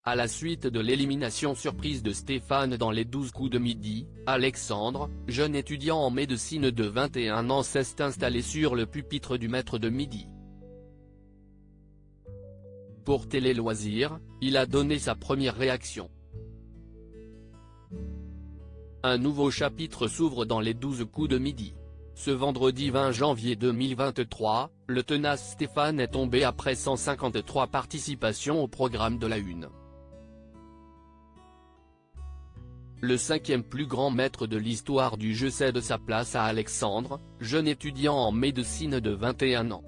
À la suite de l'élimination surprise de Stéphane dans les 12 coups de midi, Alexandre, jeune étudiant en médecine de 21 ans, s'est installé sur le pupitre du maître de midi. Pour Télé Loisirs, il a donné sa première réaction. Un nouveau chapitre s'ouvre dans les 12 coups de midi. Ce vendredi 20 janvier 2023, le tenace Stéphane est tombé après 153 participations au programme de la Une. Le 5e plus grand maître de l'histoire du jeu cède sa place à Alexandre, jeune étudiant en médecine de 21 ans.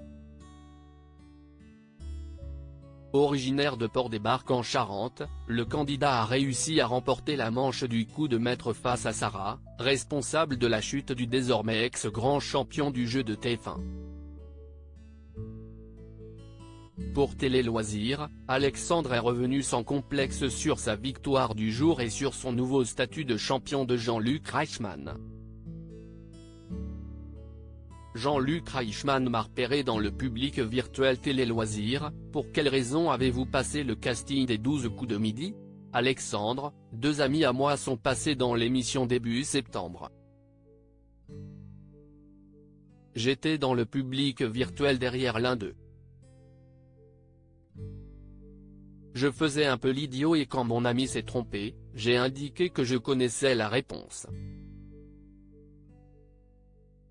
Originaire de Port-des-Barques en Charente, le candidat a réussi à remporter la manche du coup de maître face à Sarah, responsable de la chute du désormais ex-grand champion du jeu de TF1. Pour Télé Loisirs, Alexandre est revenu sans complexe sur sa victoire du jour et sur son nouveau statut de champion de Jean-Luc Reichmann. Jean-Luc Reichmann m'a repéré dans le public virtuel Télé Loisirs. Pour quelle raison avez-vous passé le casting des 12 coups de midi? Alexandre, 2 amis à moi sont passés dans l'émission début septembre. J'étais dans le public virtuel derrière l'un d'eux. Je faisais un peu l'idiot et quand mon ami s'est trompé, j'ai indiqué que je connaissais la réponse.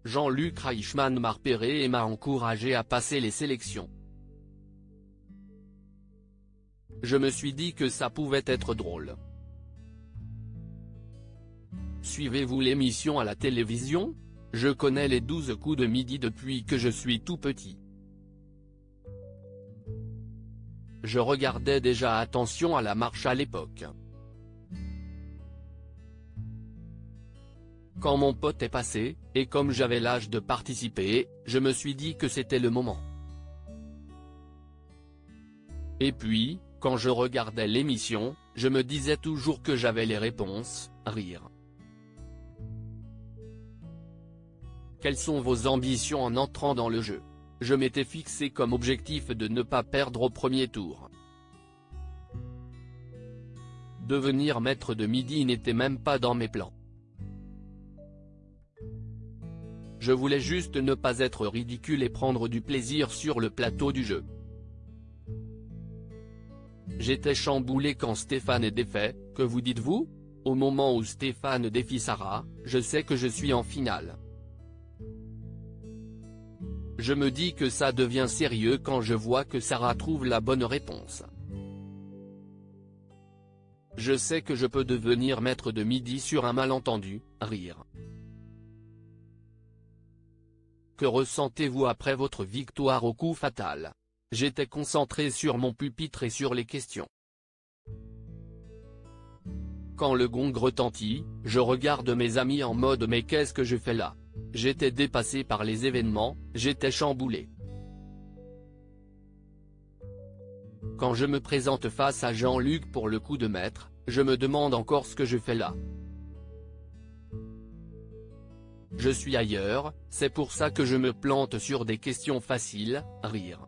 Jean-Luc Reichmann m'a repéré et m'a encouragé à passer les sélections. Je me suis dit que ça pouvait être drôle. Suivez-vous l'émission à la télévision? Je connais les 12 coups de midi depuis que je suis tout petit. Je regardais déjà Attention à la marche à l'époque. Quand mon pote est passé, et comme j'avais l'âge de participer, je me suis dit que c'était le moment. Et puis, quand je regardais l'émission, je me disais toujours que j'avais les réponses, rire. Quelles sont vos ambitions en entrant dans le jeu? Je m'étais fixé comme objectif de ne pas perdre au premier tour. Devenir maître de midi n'était même pas dans mes plans. Je voulais juste ne pas être ridicule et prendre du plaisir sur le plateau du jeu. J'étais chamboulé quand Stéphane est défait, que vous dites-vous? Au moment où Stéphane défie Sarah, je sais que je suis en finale. Je me dis que ça devient sérieux quand je vois que Sarah trouve la bonne réponse. Je sais que je peux devenir maître de midi sur un malentendu, rire. Que ressentez-vous après votre victoire au coup fatal? J'étais concentré sur mon pupitre et sur les questions. Quand le gong retentit, je regarde mes amis en mode mais qu'est-ce que je fais là? J'étais dépassé par les événements, j'étais chamboulé. Quand je me présente face à Jean-Luc pour le coup de maître, je me demande encore ce que je fais là. Je suis ailleurs, c'est pour ça que je me plante sur des questions faciles, rire.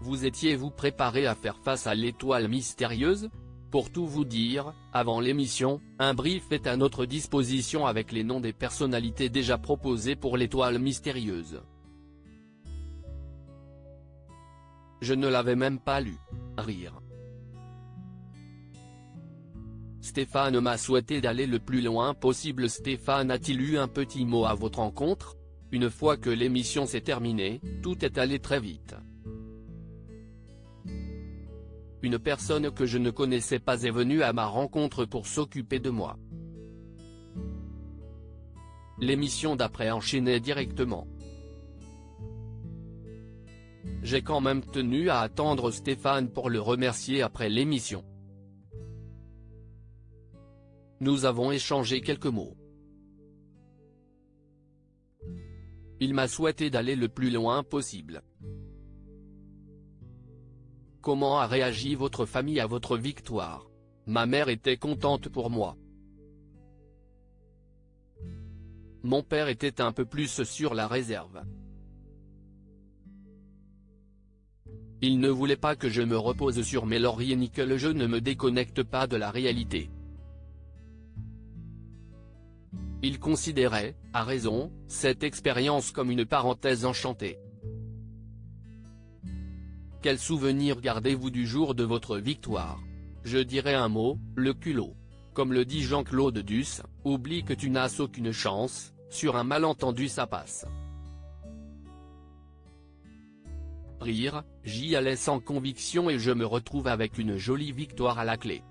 Vous étiez-vous préparé à faire face à l'étoile mystérieuse? Pour tout vous dire, avant l'émission, un brief est à notre disposition avec les noms des personnalités déjà proposées pour l'étoile mystérieuse. Je ne l'avais même pas lu, rire. Stéphane m'a souhaité d'aller le plus loin possible. Stéphane a-t-il eu un petit mot à votre encontre? Une fois que l'émission s'est terminée, tout est allé très vite. Une personne que je ne connaissais pas est venue à ma rencontre pour s'occuper de moi. L'émission d'après enchaînait directement. J'ai quand même tenu à attendre Stéphane pour le remercier après l'émission. Nous avons échangé quelques mots. Il m'a souhaité d'aller le plus loin possible. Comment a réagi votre famille à votre victoire? Ma mère était contente pour moi. Mon père était un peu plus sur la réserve. Il ne voulait pas que je me repose sur mes lauriers ni que le jeu ne me déconnecte pas de la réalité. Il considérait, à raison, cette expérience comme une parenthèse enchantée. Quel souvenir gardez-vous du jour de votre victoire? Je dirais un mot, le culot. Comme le dit Jean-Claude Duss, oublie que tu n'as aucune chance, sur un malentendu ça passe. Rire, j'y allais sans conviction et je me retrouve avec une jolie victoire à la clé.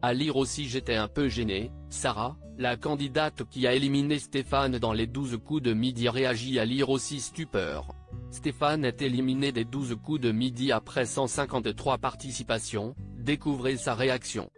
À lire aussi j'étais un peu gêné, Sarah, la candidate qui a éliminé Stéphane dans les 12 coups de midi réagit à lire aussi stupeur. Stéphane est éliminé des 12 coups de midi après 153 participations, découvrez sa réaction.